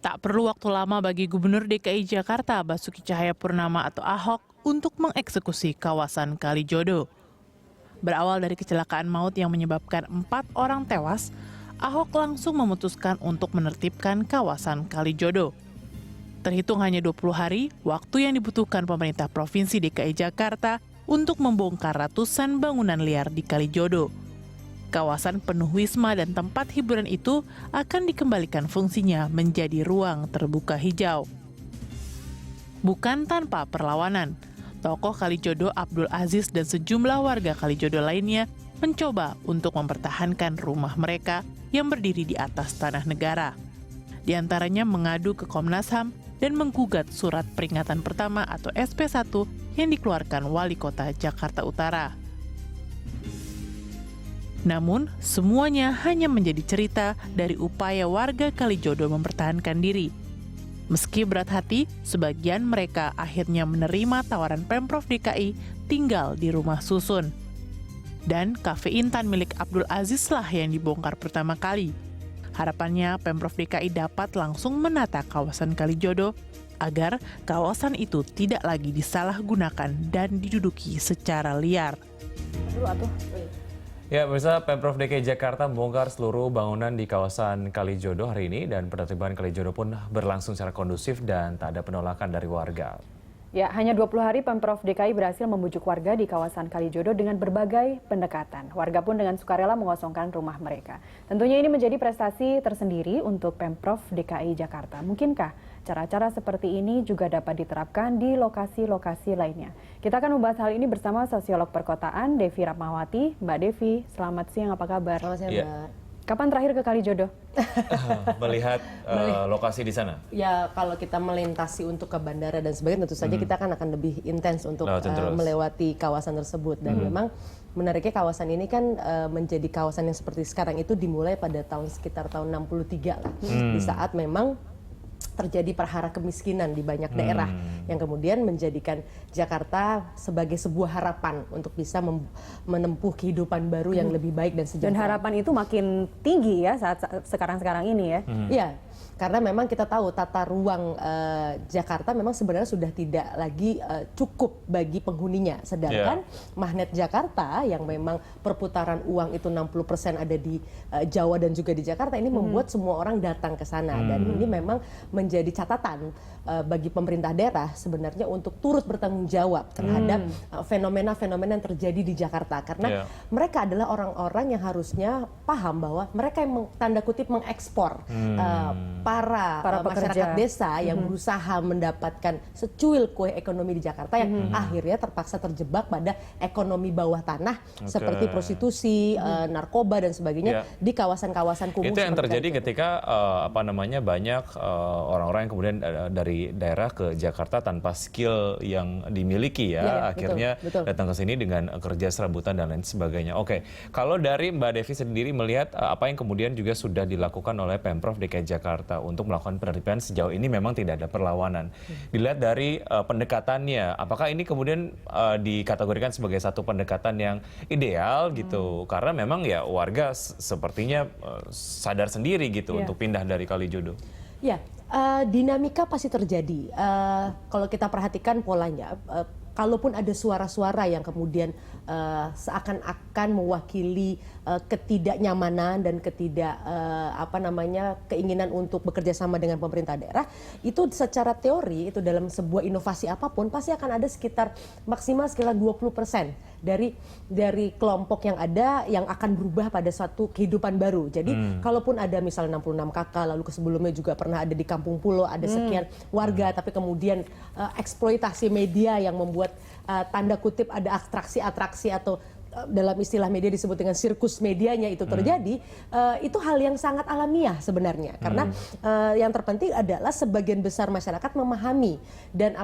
Tak perlu waktu lama bagi Gubernur DKI Jakarta Basuki Cahayapurnama atau Ahok untuk mengeksekusi kawasan Kalijodo. Berawal dari kecelakaan maut yang menyebabkan 4 orang tewas, Ahok langsung memutuskan untuk menertibkan kawasan Kalijodo. Terhitung hanya 20 hari, waktu yang dibutuhkan pemerintah Provinsi DKI Jakarta untuk membongkar ratusan bangunan liar di Kalijodo. Kawasan penuh wisma dan tempat hiburan itu akan dikembalikan fungsinya menjadi ruang terbuka hijau. Bukan tanpa perlawanan, tokoh Kalijodo Abdul Aziz dan sejumlah warga Kalijodo lainnya mencoba untuk mempertahankan rumah mereka yang berdiri di atas tanah negara. Di antaranya mengadu ke Komnas HAM dan menggugat surat peringatan pertama atau SP1 yang dikeluarkan Wali Kota Jakarta Utara. Namun, semuanya hanya menjadi cerita dari upaya warga Kalijodo mempertahankan diri. Meski berat hati, sebagian mereka akhirnya menerima tawaran Pemprov DKI tinggal di rumah susun. Dan kafe Intan milik Abdul Aziz lah yang dibongkar pertama kali. Harapannya Pemprov DKI dapat langsung menata kawasan Kalijodo agar kawasan itu tidak lagi disalahgunakan dan diduduki secara liar. Ya, pemirsa, Pemprov DKI Jakarta membongkar seluruh bangunan di kawasan Kalijodo hari ini dan penertiban Kalijodo pun berlangsung secara kondusif dan tak ada penolakan dari warga. Ya, hanya 20 hari Pemprov DKI berhasil membujuk warga di kawasan Kalijodo dengan berbagai pendekatan. Warga pun dengan sukarela mengosongkan rumah mereka. Tentunya ini menjadi prestasi tersendiri untuk Pemprov DKI Jakarta. Mungkinkah cara-cara seperti ini juga dapat diterapkan di lokasi-lokasi lainnya? Kita akan membahas hal ini bersama sosiolog perkotaan Devi Ratmawati. Mbak Devi, selamat siang, apa kabar? Selamat siang, Mbak. Kapan terakhir ke Kalijodo? Melihat lokasi di sana? Ya, kalau kita melintasi untuk ke bandara dan sebagainya, tentu saja kita akan lebih intens untuk melewati kawasan tersebut. Dan memang menariknya kawasan ini kan menjadi kawasan yang seperti sekarang itu dimulai pada sekitar tahun 63 lah. Di saat memang terjadi perhara kemiskinan di banyak daerah yang kemudian menjadikan Jakarta sebagai sebuah harapan untuk bisa menempuh kehidupan baru yang lebih baik dan sejahtera. Dan harapan itu makin tinggi ya saat sekarang-sekarang ini ya. Iya, karena memang kita tahu tata ruang Jakarta memang sebenarnya sudah tidak lagi cukup bagi penghuninya. Sedangkan magnet Jakarta yang memang perputaran uang itu 60% ada di Jawa dan juga di Jakarta ini membuat semua orang datang ke sana. Dan ini memang menjadi catatan bagi pemerintah daerah sebenarnya untuk turut bertanggung jawab terhadap fenomena-fenomena yang terjadi di Jakarta. Karena mereka adalah orang-orang yang harusnya paham bahwa mereka yang tanda kutip mengekspor para masyarakat desa yang berusaha mendapatkan secuil kue ekonomi di Jakarta yang akhirnya terpaksa terjebak pada ekonomi bawah tanah seperti prostitusi, narkoba dan sebagainya di kawasan-kawasan kumuh. Itu yang terjadi ketika banyak orang-orang yang kemudian dari daerah ke Jakarta tanpa skill yang dimiliki akhirnya datang ke sini dengan kerja serabutan dan lain sebagainya. Oke, kalau dari Mbak Devi sendiri melihat apa yang kemudian juga sudah dilakukan oleh Pemprov DKI Jakarta untuk melakukan penertiban sejauh ini memang tidak ada perlawanan. Dilihat dari pendekatannya, apakah ini kemudian dikategorikan sebagai satu pendekatan yang ideal gitu? Karena memang ya warga sepertinya sadar sendiri gitu untuk pindah dari Kalijodo. Ya, dinamika pasti terjadi. Kalau kita perhatikan polanya, kalaupun ada suara-suara yang kemudian seakan-akan mewakili ketidaknyamanan dan keinginan untuk bekerja sama dengan pemerintah daerah, itu secara teori itu dalam sebuah inovasi apapun pasti akan ada sekitar maksimal sekitar 20% dari kelompok yang ada yang akan berubah pada suatu kehidupan baru. Jadi kalaupun ada misalnya 66 kakak, lalu sebelumnya juga pernah ada di Kampung Pulo ada sekian warga, tapi kemudian eksploitasi media yang membuat tanda kutip ada atraksi-atraksi atau dalam istilah media disebut dengan sirkus medianya itu terjadi, itu hal yang sangat alamiah sebenarnya. Karena yang terpenting adalah sebagian besar masyarakat memahami dan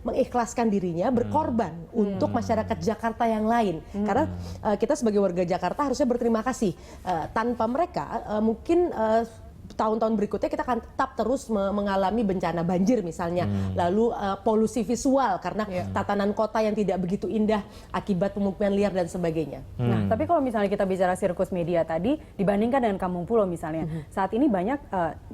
mengikhlaskan dirinya berkorban untuk masyarakat Jakarta yang lain. Karena kita sebagai warga Jakarta harusnya berterima kasih. Tanpa mereka mungkin tahun-tahun berikutnya kita akan tetap terus mengalami bencana banjir misalnya, lalu polusi visual karena tatanan kota yang tidak begitu indah akibat pemukiman liar dan sebagainya. Nah, tapi kalau misalnya kita bicara sirkus media tadi dibandingkan dengan Kampung Pulau misalnya, saat ini banyak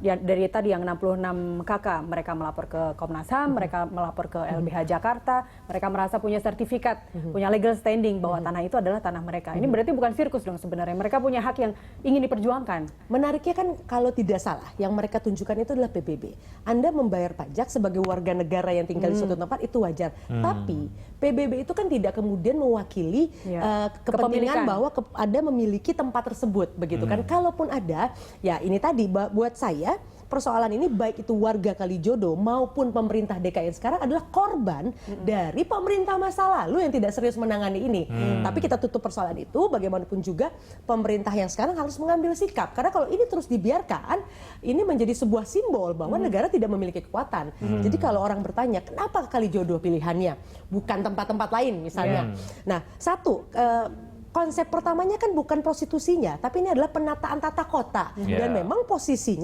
dari tadi yang 66 kakak mereka melapor ke Komnas HAM, mereka melapor ke LBH Jakarta, mereka merasa punya sertifikat, punya legal standing bahwa tanah itu adalah tanah mereka. Ini berarti bukan sirkus dong sebenarnya, mereka punya hak yang ingin diperjuangkan. Menariknya kan kalau tidak salah, yang mereka tunjukkan itu adalah PBB. Anda membayar pajak sebagai warga negara yang tinggal di suatu tempat itu wajar. Tapi PBB itu kan tidak kemudian mewakili kepentingan bahwa Anda memiliki tempat tersebut, begitu kan? Kalaupun ada, ya ini tadi buat saya persoalan ini baik itu warga Kalijodo maupun pemerintah DKI sekarang adalah korban dari pemerintah masa lalu yang tidak serius menangani ini. Tapi kita tutup persoalan itu, bagaimanapun juga pemerintah yang sekarang harus mengambil sikap. Karena kalau ini terus dibiarkan, ini menjadi sebuah simbol bahwa negara tidak memiliki kekuatan. Jadi kalau orang bertanya, kenapa Kalijodo pilihannya? Bukan tempat-tempat lain misalnya. Nah, satu, konsep pertamanya kan bukan prostitusinya, tapi ini adalah penataan tata kota. Dan memang posisi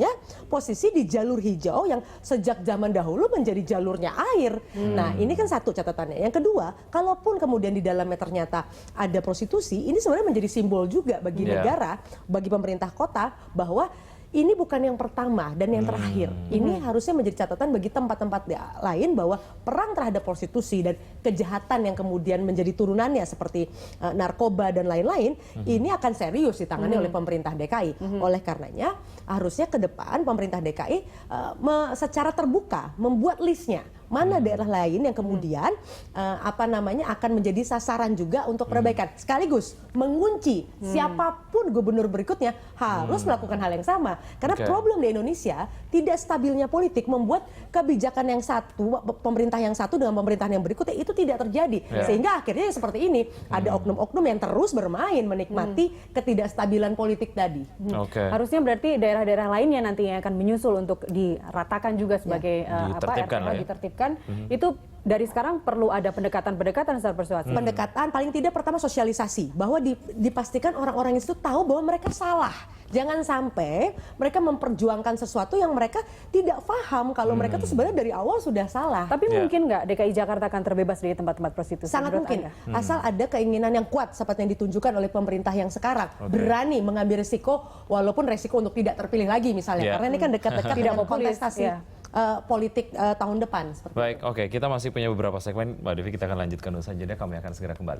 di jalur hijau yang sejak zaman dahulu menjadi jalurnya air. Nah, ini kan satu catatannya. Yang kedua, kalaupun kemudian di dalamnya ternyata ada prostitusi, ini sebenarnya menjadi simbol juga bagi negara, bagi pemerintah kota, bahwa ini bukan yang pertama dan yang terakhir. Ini harusnya menjadi catatan bagi tempat-tempat lain bahwa perang terhadap prostitusi dan kejahatan yang kemudian menjadi turunannya seperti narkoba dan lain-lain, ini akan serius ditangani oleh pemerintah DKI. Oleh karenanya, harusnya ke depan pemerintah DKI secara terbuka membuat listnya. Mana daerah lain yang kemudian akan menjadi sasaran juga untuk perbaikan. Sekaligus mengunci siapapun gubernur berikutnya harus melakukan hal yang sama. Karena problem di Indonesia tidak stabilnya politik membuat kebijakan yang satu, pemerintah yang satu dengan pemerintahan yang berikutnya itu tidak terjadi. Sehingga akhirnya seperti ini, ada oknum-oknum yang terus bermain menikmati ketidakstabilan politik tadi. Harusnya berarti daerah-daerah lainnya nantinya akan menyusul untuk diratakan juga sebagai ditertibkan. Itu dari sekarang perlu ada pendekatan secara persuasif. Pendekatan paling tidak pertama sosialisasi, bahwa dipastikan orang-orang itu tahu bahwa mereka salah. Jangan sampai mereka memperjuangkan sesuatu yang mereka tidak paham kalau mereka tuh sebenarnya dari awal sudah salah. Tapi mungkin nggak DKI Jakarta akan terbebas dari tempat-tempat prostitusi? Sangat mungkin, asal ada keinginan yang kuat seperti yang ditunjukkan oleh pemerintah yang sekarang. Berani mengambil risiko, walaupun risiko untuk tidak terpilih lagi misalnya. Karena ini kan dekat-dekat dengan kontestasi politik tahun depan. Baik, kita masih punya beberapa segmen, Mbak Devi, kita akan lanjutkan usai jeda, kami akan segera kembali.